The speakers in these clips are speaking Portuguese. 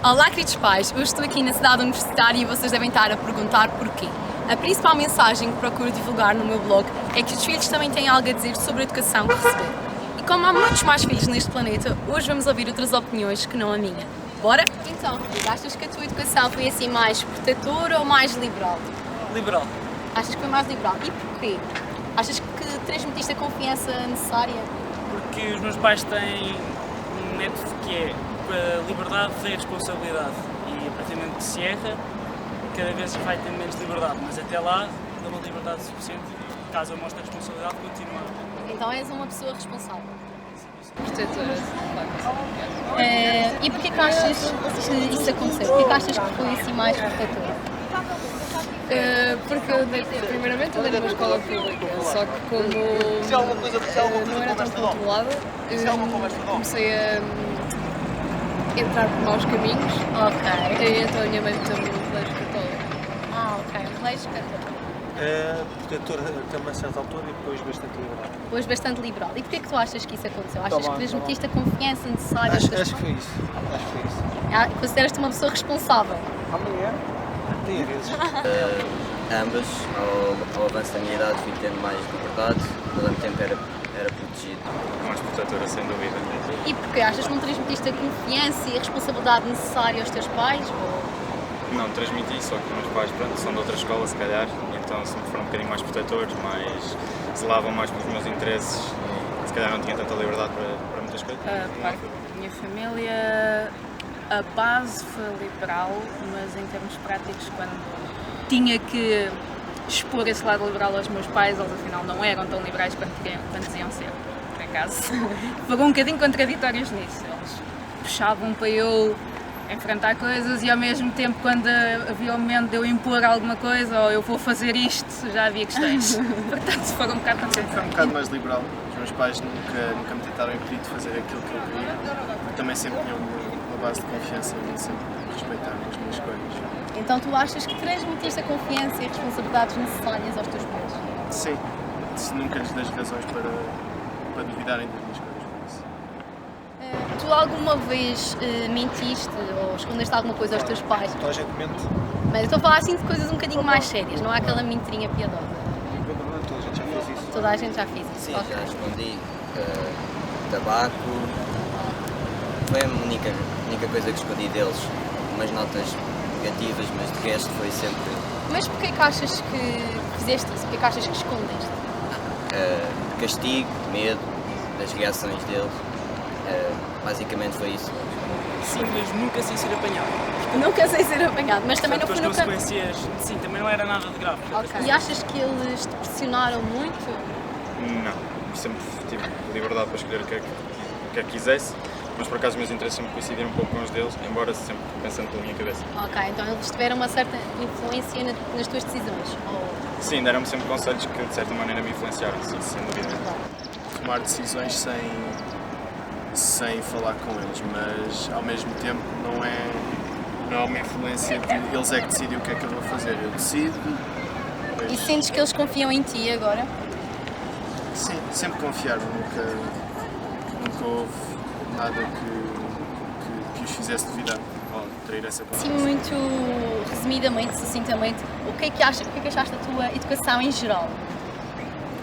Olá, queridos pais! Hoje estou aqui na cidade universitária e vocês devem estar a perguntar porquê. A principal mensagem que procuro divulgar no meu blog é que os filhos também têm algo a dizer sobre a educação que receberam. E como há muitos mais filhos neste planeta, hoje vamos ouvir outras opiniões que não a minha. Bora? Então, achas que a tua educação foi assim mais protetora ou mais liberal? Liberal. Achas que foi mais liberal? E porquê? Achas que transmitiste a confiança necessária? Porque os meus pais têm um método que é a liberdade sem a responsabilidade. E a partir do momento que se erra, cada vez vai tendo menos liberdade. Mas até lá, dá uma liberdade suficiente. Caso eu mostre a responsabilidade, continua. Então és uma pessoa responsável. Protetora, E porquê que achas que isso aconteceu? Porquê que achas que foi assim mais protetora? porque primeiramente eu andei numa escola pública, só que como não era tão controlada, comecei a entrar por maus caminhos. Ok. E então a minha mãe meteu-me no colégio católico. Ok. Um colégio católico. Protetor até uma certa altura e depois bastante liberal. Hoje bastante liberal. E porquê que tu achas que isso aconteceu? Achas que transmitiste a confiança necessária? Acho que foi isso. Acho que foi isso. Consideras-te uma pessoa responsável? Amanhã? Tem vezes. Ambas, ao avanço da minha idade fui tendo mais liberdade, ao mesmo tempo era protegido. Mais protetora, sem dúvida. E porquê? Achas que não transmitiste a confiança e a responsabilidade necessária aos teus pais? Não transmiti, só que os meus pais são de outra escola, se calhar, então sempre foram um bocadinho mais protetores, mais zelavam mais pelos meus interesses e se calhar não tinha tanta liberdade para muitas coisas. Da minha família, a base foi liberal, mas em termos práticos, quando tinha que expor esse lado liberal aos meus pais, eles afinal não eram tão liberais quanto diziam ser, por acaso. Foram um bocadinho contraditórios nisso. Eles puxavam para eu enfrentar coisas e ao mesmo tempo, quando havia o momento de eu impor alguma coisa ou eu vou fazer isto, já havia questões. Portanto, foram um bocado contraditórios. Foi um bocado mais liberal. Os meus pais nunca me tentaram impedir de fazer aquilo que eu queria. Também sempre tinham uma base de confiança em mim, sempre respeitaram as minhas escolhas. Então tu achas que transmitiste a confiança e as responsabilidades necessárias aos teus pais? Sim, se nunca lhes dei razões para duvidarem das minhas escolhas. Tu alguma vez mentiste ou escondeste alguma coisa aos teus pais? Toda a gente mente. Mas eu estou a falar assim de coisas um bocadinho mais sérias, não há aquela mentirinha piedosa. Toda a gente já fez isso. Toda a gente já fez isso. Sim, Ok. já escondi tabaco, foi a única coisa que escondi deles, umas notas negativas, mas de resto foi sempre Mas porquê que achas que fizeste isso? Porquê que achas que escondeste? castigo, medo das reações deles, basicamente foi isso. Sim, mas nunca sem ser apanhado. Nunca sei ser apanhado, mas também não Portanto, foi as nunca... consequências, sim, também não era nada de grave. Ok. E achas que eles te pressionaram muito? Não, sempre tive liberdade para escolher o que é que quisesse, mas por acaso os meus interesses sempre coincidiram um pouco com os deles, embora sempre pensando pela minha cabeça. Ok, então eles tiveram uma certa influência nas tuas decisões? Sim, deram-me sempre conselhos que de certa maneira me influenciaram, sim, sem dúvida. Tomar decisões sem falar com eles, mas ao mesmo tempo não é uma influência de eles é que decidem o que é que eu vou fazer. Eu decido. E sentes que eles confiam em ti agora? Sim, sempre confiaram, nunca houve nada que os fizesse duvidar ou trair essa Assim, confiança. muito resumidamente, sucintamente, o que é que achaste da tua educação em geral?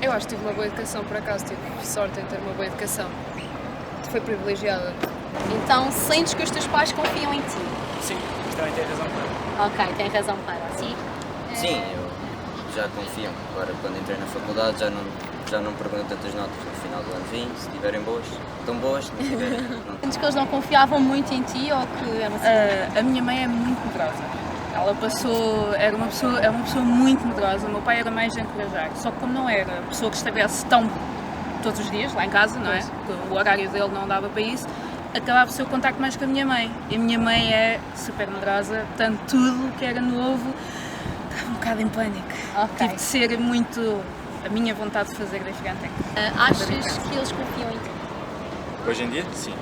Eu acho que tive uma boa educação, por acaso tive sorte em ter uma boa educação. Foi privilegiada. Então, sentes que os teus pais confiam em ti? Sim, mas também tem razão para. Ok, tem razão para assim. Sim, eu já confio. Agora, quando entrei na faculdade, já não pergunto tantas notas. No final do ano vim, se estiverem boas, estão boas, se não estiverem, não. Sentes que eles não confiavam muito em ti ou que era assim? A minha mãe é muito medrosa. Ela é uma pessoa muito medrosa. O meu pai era mais de encorajar. Só que como não era a pessoa que estivesse tão todos os dias lá em casa, não é? Porque o horário dele não dava para isso, acabava o seu contacto mais com a minha mãe. E a minha mãe é super medrosa, portanto tudo que era novo estava um bocado em pânico. Ok. Tive de ser muito a minha vontade de fazer desde grande. Achas que eles confiam em ti? Hoje em dia, sim.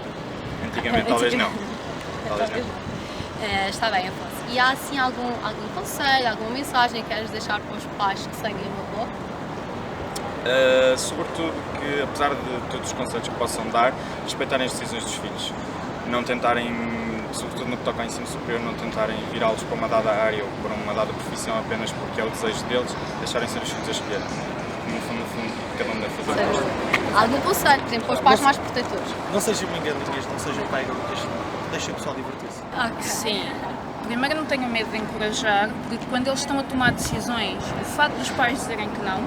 Antigamente talvez não. Talvez não. Está bem, Afonso. E há assim algum conselho, alguma mensagem que queres deixar para os pais que seguem o meu blog? Sobretudo que, apesar de todos os conselhos que possam dar, respeitarem as decisões dos filhos. Não tentarem sobretudo no que toca ao ensino superior, não tentarem virá-los para uma dada área ou para uma dada profissão apenas porque é o desejo deles, deixarem ser os filhos a escolher. No fundo, cada um deve fazer a coisa. Algum conselho, por exemplo, para os pais mais protetores? Não sejam mingalinhas, não sejam paigalinhas, deixem o pessoal divertir-se. Sim. Primeiro, não tenho medo de encorajar, porque quando eles estão a tomar decisões, o facto dos pais dizerem que não,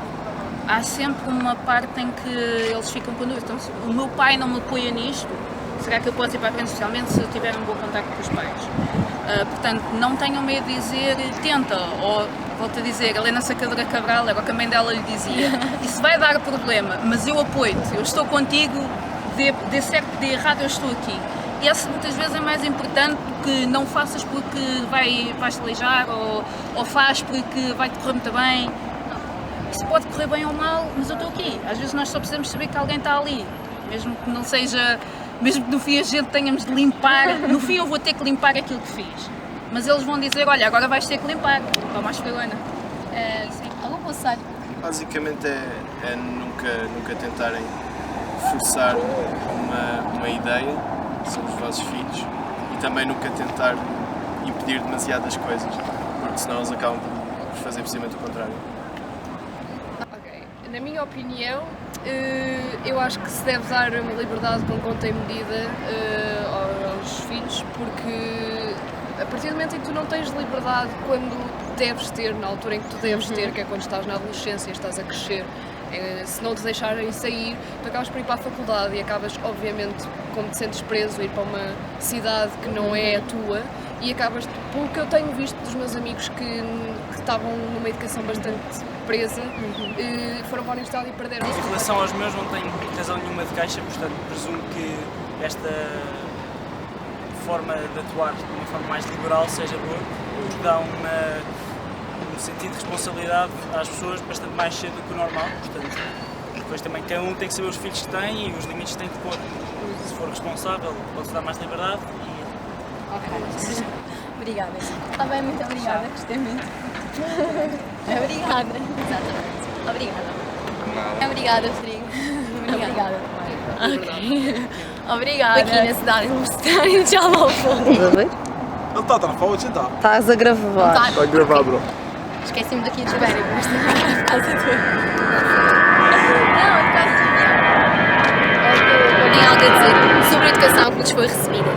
há sempre uma parte em que eles ficam com dúvida. Então, se o meu pai não me apoia nisto, será que eu posso ir para a frente socialmente se eu tiver um bom contacto com os pais? Portanto, não tenham medo de dizer tenta, ou volto a dizer, Helena Sacadura Cabral, era o que a mãe dela lhe dizia, isso vai dar problema, mas eu apoio-te, eu estou contigo, de certo, de errado eu estou aqui. E essa muitas vezes é mais importante do que não faças porque vais-te aleijar ou faz porque vai-te correr muito bem. Isso pode correr bem ou mal, mas eu estou aqui. Às vezes nós só precisamos saber que alguém está ali, mesmo que não seja, mesmo que no fim a gente tenhamos de limpar, no fim eu vou ter que limpar aquilo que fiz. Mas eles vão dizer, olha, agora vais ter que limpar, toma a esfregona. Algum conselho? Basicamente é nunca tentarem forçar uma ideia sobre os vossos filhos e também nunca tentar impedir demasiadas coisas, porque senão eles acabam por fazer precisamente o contrário. Ok, na minha opinião, eu acho que se deve dar uma liberdade com conta e medida aos filhos, porque a partir do momento em que tu não tens liberdade quando deves ter, na altura em que tu deves ter, que é quando estás na adolescência, estás a crescer, se não te deixarem sair, tu acabas por ir para a faculdade e acabas, obviamente, como te sentes preso, ir para uma cidade que não é a tua e acabas, pelo que eu tenho visto dos meus amigos que estavam numa educação bastante presa, foram para a universidade e perderam. Em relação aos meus, não tenho razão nenhuma de queixa, portanto, presumo que esta forma de atuar de uma forma mais liberal seja boa, porque dá um sentido de responsabilidade às pessoas bastante mais cedo do que o normal, portanto, depois também cada um tem que saber os filhos que tem e os limites que tem de pôr. Se for responsável, pode-se dar mais liberdade e... Ok. Obrigada. Está bem, muito obrigada. Gostei muito. Obrigada. Exatamente. Obrigada. Obrigada, Rodrigo. Obrigada. Ok. Obrigada. Aqui na cidade universitária de Jalmofone. Ele está a falar, você está. Estás a gravar. Está a gravar, bro. Esqueci-me daqui de Ibérico, mas está por causa tua. Não, por causa de... Tem algo a dizer sobre a educação que lhes foi recebida.